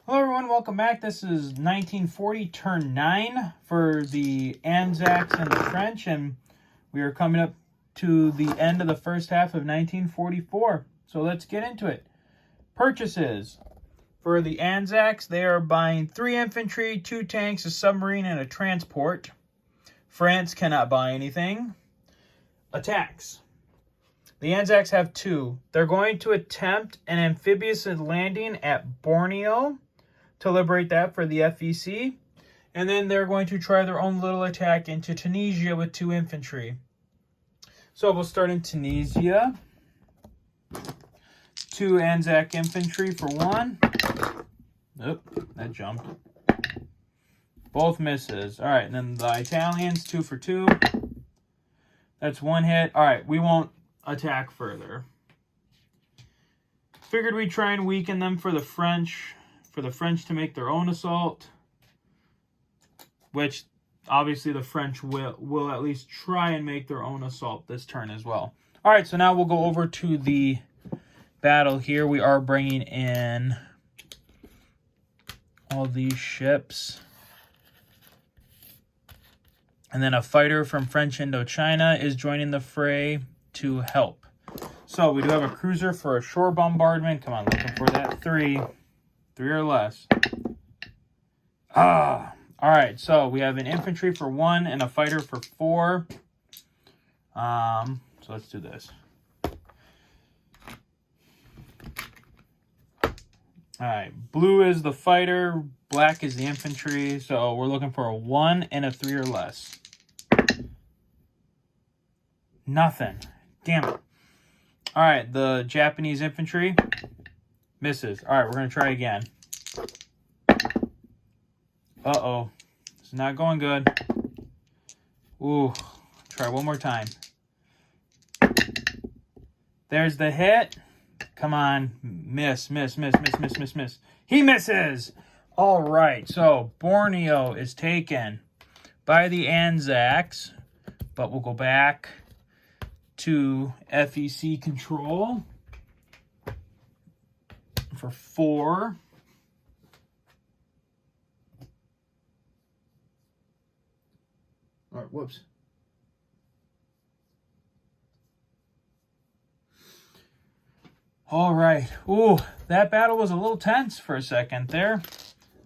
Hello everyone, welcome back. This is 1940, turn 9 for the ANZACs and the French, and we are coming up to the end of the first half of 1944. So let's get into it. Purchases. For the ANZACs, they are buying 3 infantry, 2 tanks, a submarine, and a transport. France cannot buy anything. Attacks. The ANZACs have 2. They're going to attempt an amphibious landing at Borneo to liberate that for the FEC. And then they're going to try their own little attack into Tunisia with 2 infantry. So we'll start in Tunisia. 2 ANZAC infantry for 1. Oop, that jumped. Both misses. All right, and then the Italians, 2 for 2. That's 1 hit. All right, we won't attack further. Figured we'd try and weaken them for the French to make their own assault, which obviously the French will at least try and make their own assault this turn as well. All right, so now we'll go over to the battle here. We are bringing in all these ships. And then a fighter from French Indochina is joining the fray to help. So we do have a cruiser for a shore bombardment. Come on, looking for that 3. 3 or less. All right, so we have an infantry for 1 and a fighter for 4. So let's do this. All right, blue is the fighter, black is the infantry. So we're looking for a 1 and a 3 or less. Nothing. Damn it. All right, the Japanese infantry misses. All right, we're going to try again. Uh-oh. It's not going good. Ooh. Try one more time. There's the hit. Come on. Miss. He misses. All right, so Borneo is taken by the ANZACs, but we'll go back to FEC control for 4. All right, whoops. All right. Ooh, that battle was a little tense for a second there.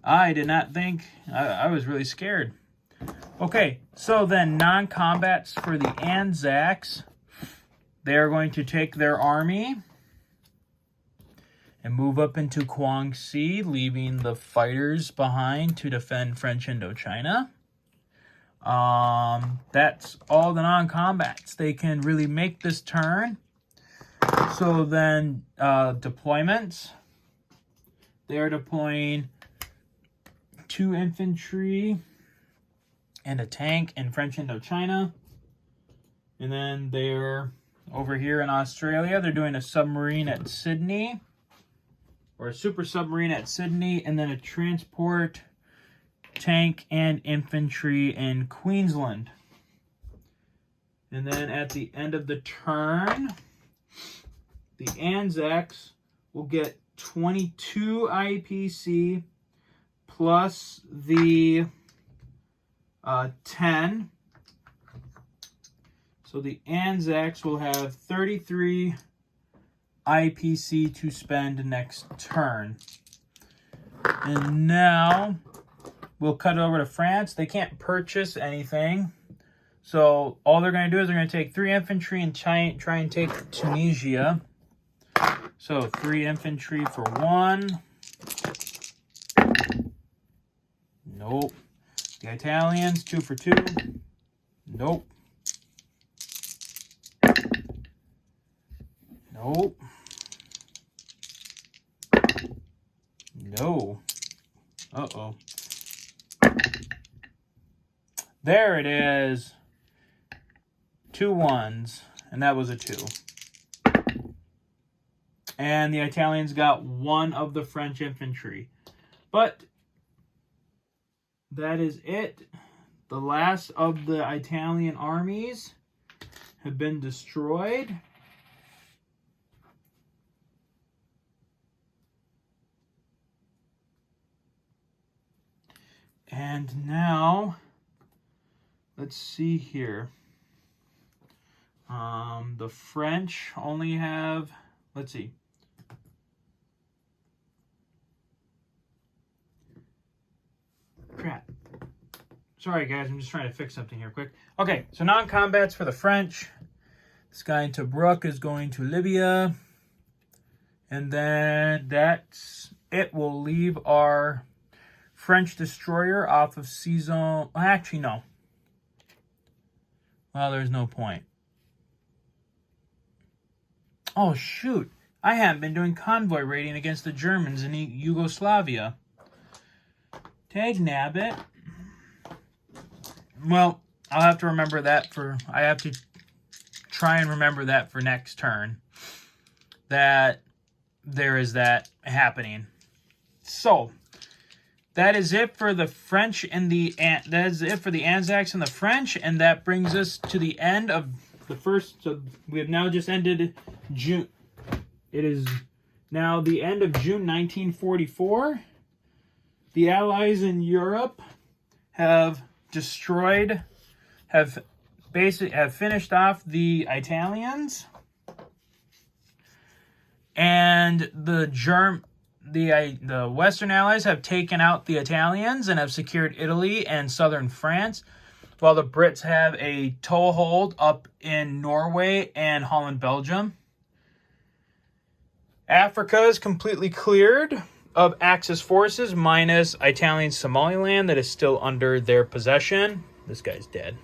I did not think, I was really scared. Okay, so then non-combats for the ANZACs. They're going to take their army and move up into Guangxi, leaving the fighters behind to defend French Indochina. That's all the non-combats. They can really make this turn. So then deployments. They are deploying 2 infantry and a tank in French Indochina. And then they're over here in Australia. They're doing a submarine at Sydney, or a super submarine at Sydney, and then a transport, tank, and infantry in Queensland. And then at the end of the turn, the ANZACs will get 22 IPC plus the 10. So the ANZACs will have 33 IPC to spend next turn. And now we'll cut it over to France. They can't purchase anything. So all they're going to do is they're going to take 3 infantry and try and take Tunisia. So 3 infantry for 1. Nope. The Italians, 2 for 2. Nope. Nope. No. Uh-oh. There it is. 2 1s, and that was a 2. And the Italians got 1 of the French infantry. But that is it. The last of the Italian armies have been destroyed. And now, let's see here. The French only have, let's see. Crap. Sorry, guys, I'm just trying to fix something here quick. Okay, so non-combats for the French. This guy in Tobruk is going to Libya. And then that's it. We'll leave our French destroyer off of season. Actually, no. Well, there's no point. Oh, shoot. I haven't been doing convoy raiding against the Germans in Yugoslavia. Tag nabbit. Well, I'll have to remember that I have to try and remember that for next turn. That there is that happening. So, that is it for the French and that is it for the ANZACs and the French, and that brings us to the end of the first. So we have now just ended June. It is now the end of June 1944. The Allies in Europe have finished off the Italians, and the Western Allies have taken out the Italians and have secured Italy and southern France, while the Brits have a toehold up in Norway and Holland, Belgium. Africa is completely cleared of Axis forces, minus Italian Somaliland that is still under their possession. This guy's dead.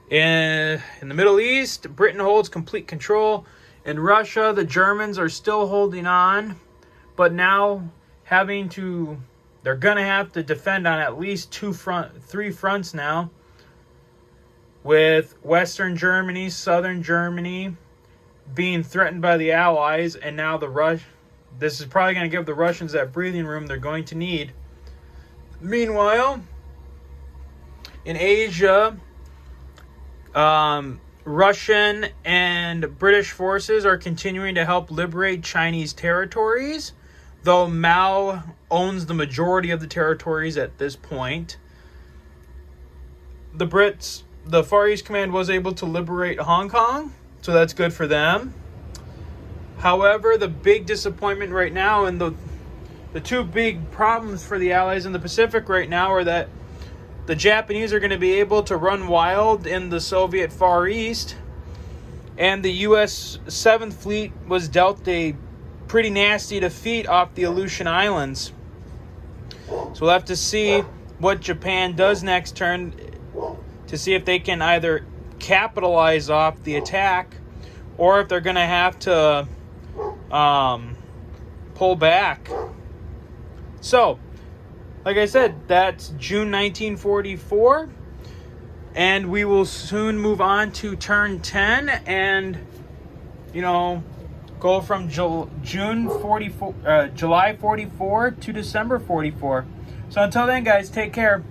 In the Middle East, Britain holds complete control. In Russia, the Germans are still holding on, but now they're going to have to defend on at least three fronts now, with Western Germany, Southern Germany being threatened by the Allies, and now this is probably going to give the Russians that breathing room they're going to need. Meanwhile, in Asia, Russian and British forces are continuing to help liberate Chinese territories, though Mao owns the majority of the territories at this point. The Far East Command was able to liberate Hong Kong, so that's good for them. However, the big disappointment right now, and the two big problems for the Allies in the Pacific right now, are that the Japanese are going to be able to run wild in the Soviet Far East, and the U.S. 7th Fleet was dealt a pretty nasty defeat off the Aleutian Islands. So we'll have to see what Japan does next turn to see if they can either capitalize off the attack or if they're going to have to pull back. So, like I said, that's June 1944, and we will soon move on to turn 10 and, go from July 44 to December 44. So until then, guys, take care.